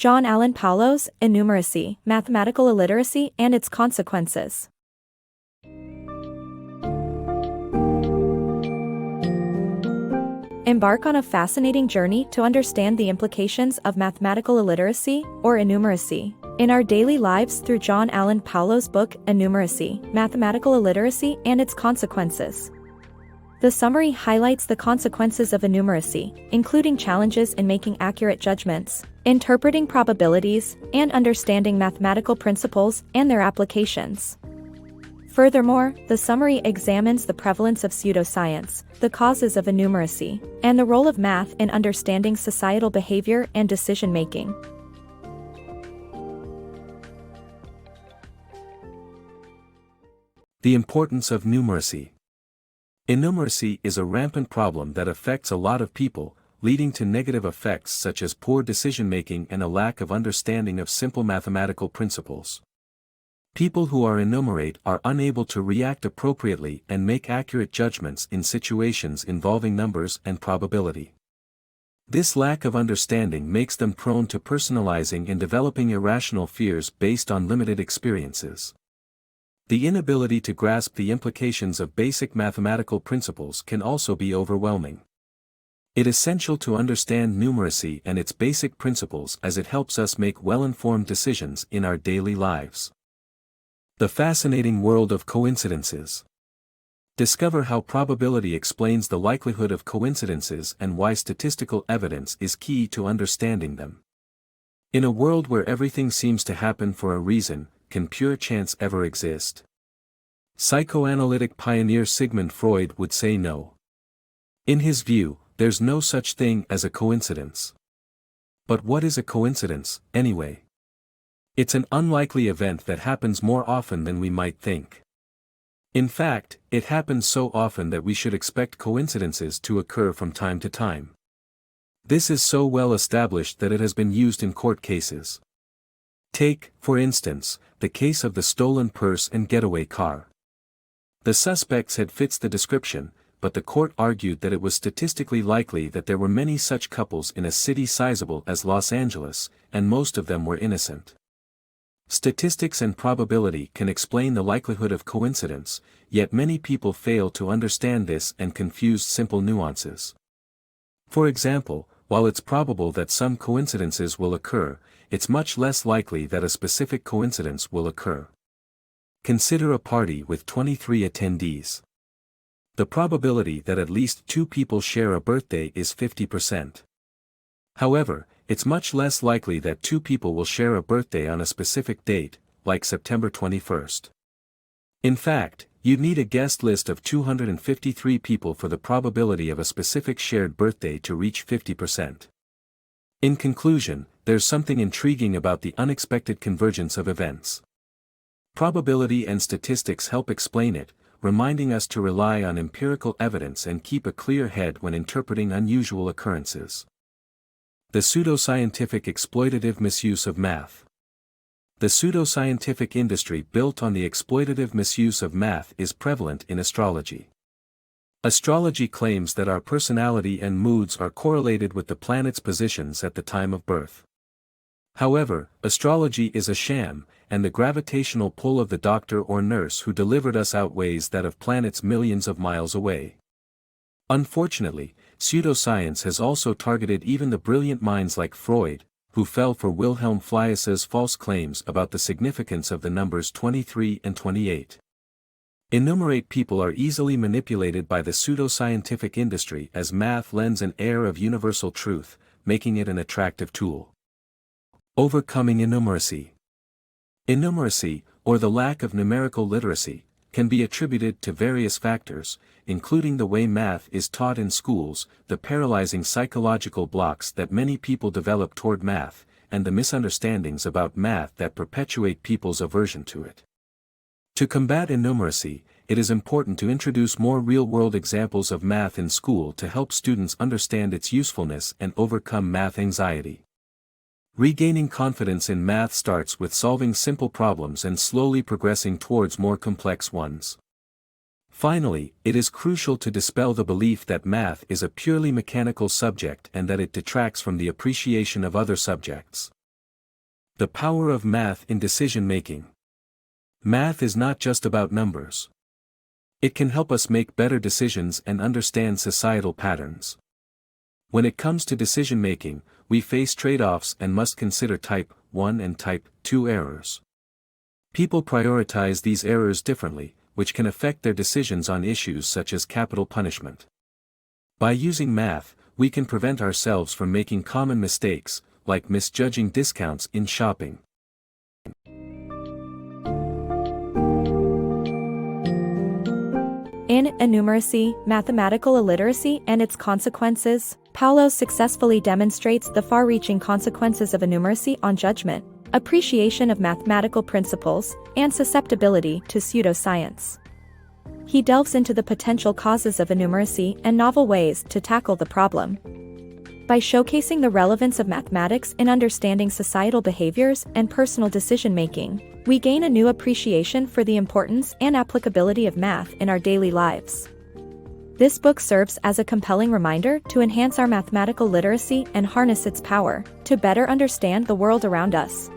John Allen Paulos, Innumeracy, Mathematical Illiteracy and Its Consequences. Embark on a fascinating journey to understand the implications of mathematical illiteracy, or innumeracy, in our daily lives through John Allen Paulos' book, Innumeracy, Mathematical Illiteracy and Its Consequences. The summary highlights the consequences of innumeracy, including challenges in making accurate judgments, interpreting probabilities, and understanding mathematical principles and their applications. Furthermore, the summary examines the prevalence of pseudoscience, the causes of innumeracy, and the role of math in understanding societal behavior and decision-making. The importance of numeracy. Innumeracy is a rampant problem that affects a lot of people, leading to negative effects such as poor decision-making and a lack of understanding of simple mathematical principles. People who are innumerate are unable to react appropriately and make accurate judgments in situations involving numbers and probability. This lack of understanding makes them prone to personalizing and developing irrational fears based on limited experiences. The inability to grasp the implications of basic mathematical principles can also be overwhelming. It is essential to understand numeracy and its basic principles as it helps us make well-informed decisions in our daily lives. The fascinating world of coincidences. Discover how probability explains the likelihood of coincidences and why statistical evidence is key to understanding them. In a world where everything seems to happen for a reason, can pure chance ever exist? Psychoanalytic pioneer Sigmund Freud would say no. In his view, there's no such thing as a coincidence. But what is a coincidence, anyway? It's an unlikely event that happens more often than we might think. In fact, it happens so often that we should expect coincidences to occur from time to time. This is so well established that it has been used in court cases. Take, for instance, the case of the stolen purse and getaway car. The suspects had fits the description, but the court argued that it was statistically likely that there were many such couples in a city sizable as Los Angeles, and most of them were innocent. Statistics and probability can explain the likelihood of coincidence, yet many people fail to understand this and confuse simple nuances. For example, while it's probable that some coincidences will occur, it's much less likely that a specific coincidence will occur. Consider a party with 23 attendees. The probability that at least 2 people share a birthday is 50%. However, it's much less likely that 2 people will share a birthday on a specific date, like September 21st. In fact, you'd need a guest list of 253 people for the probability of a specific shared birthday to reach 50%. In conclusion, there's something intriguing about the unexpected convergence of events. Probability and statistics help explain it, reminding us to rely on empirical evidence and keep a clear head when interpreting unusual occurrences. The pseudoscientific exploitative misuse of math. The pseudoscientific industry built on the exploitative misuse of math is prevalent in astrology. Astrology claims that our personality and moods are correlated with the planets' positions at the time of birth. However, astrology is a sham, and the gravitational pull of the doctor or nurse who delivered us outweighs that of planets millions of miles away. Unfortunately, pseudoscience has also targeted even the brilliant minds like Freud, who fell for Wilhelm Fliess's false claims about the significance of the numbers 23 and 28. Innumerate people are easily manipulated by the pseudoscientific industry as math lends an air of universal truth, making it an attractive tool. Overcoming innumeracy. Innumeracy, or the lack of numerical literacy, can be attributed to various factors, including the way math is taught in schools, the paralyzing psychological blocks that many people develop toward math, and the misunderstandings about math that perpetuate people's aversion to it. To combat innumeracy, it is important to introduce more real-world examples of math in school to help students understand its usefulness and overcome math anxiety. Regaining confidence in math starts with solving simple problems and slowly progressing towards more complex ones. Finally, it is crucial to dispel the belief that math is a purely mechanical subject and that it detracts from the appreciation of other subjects. The power of math in decision-making. Math is not just about numbers. It can help us make better decisions and understand societal patterns. When it comes to decision-making, we face trade-offs and must consider type 1 and type 2 errors. People prioritize these errors differently, which can affect their decisions on issues such as capital punishment. By using math, we can prevent ourselves from making common mistakes, like misjudging discounts in shopping. In Innumeracy, Mathematical Illiteracy and Its Consequences, Paulos successfully demonstrates the far-reaching consequences of innumeracy on judgment, appreciation of mathematical principles, and susceptibility to pseudoscience. He delves into the potential causes of innumeracy and novel ways to tackle the problem. By showcasing the relevance of mathematics in understanding societal behaviors and personal decision-making, we gain a new appreciation for the importance and applicability of math in our daily lives. This book serves as a compelling reminder to enhance our mathematical literacy and harness its power to better understand the world around us.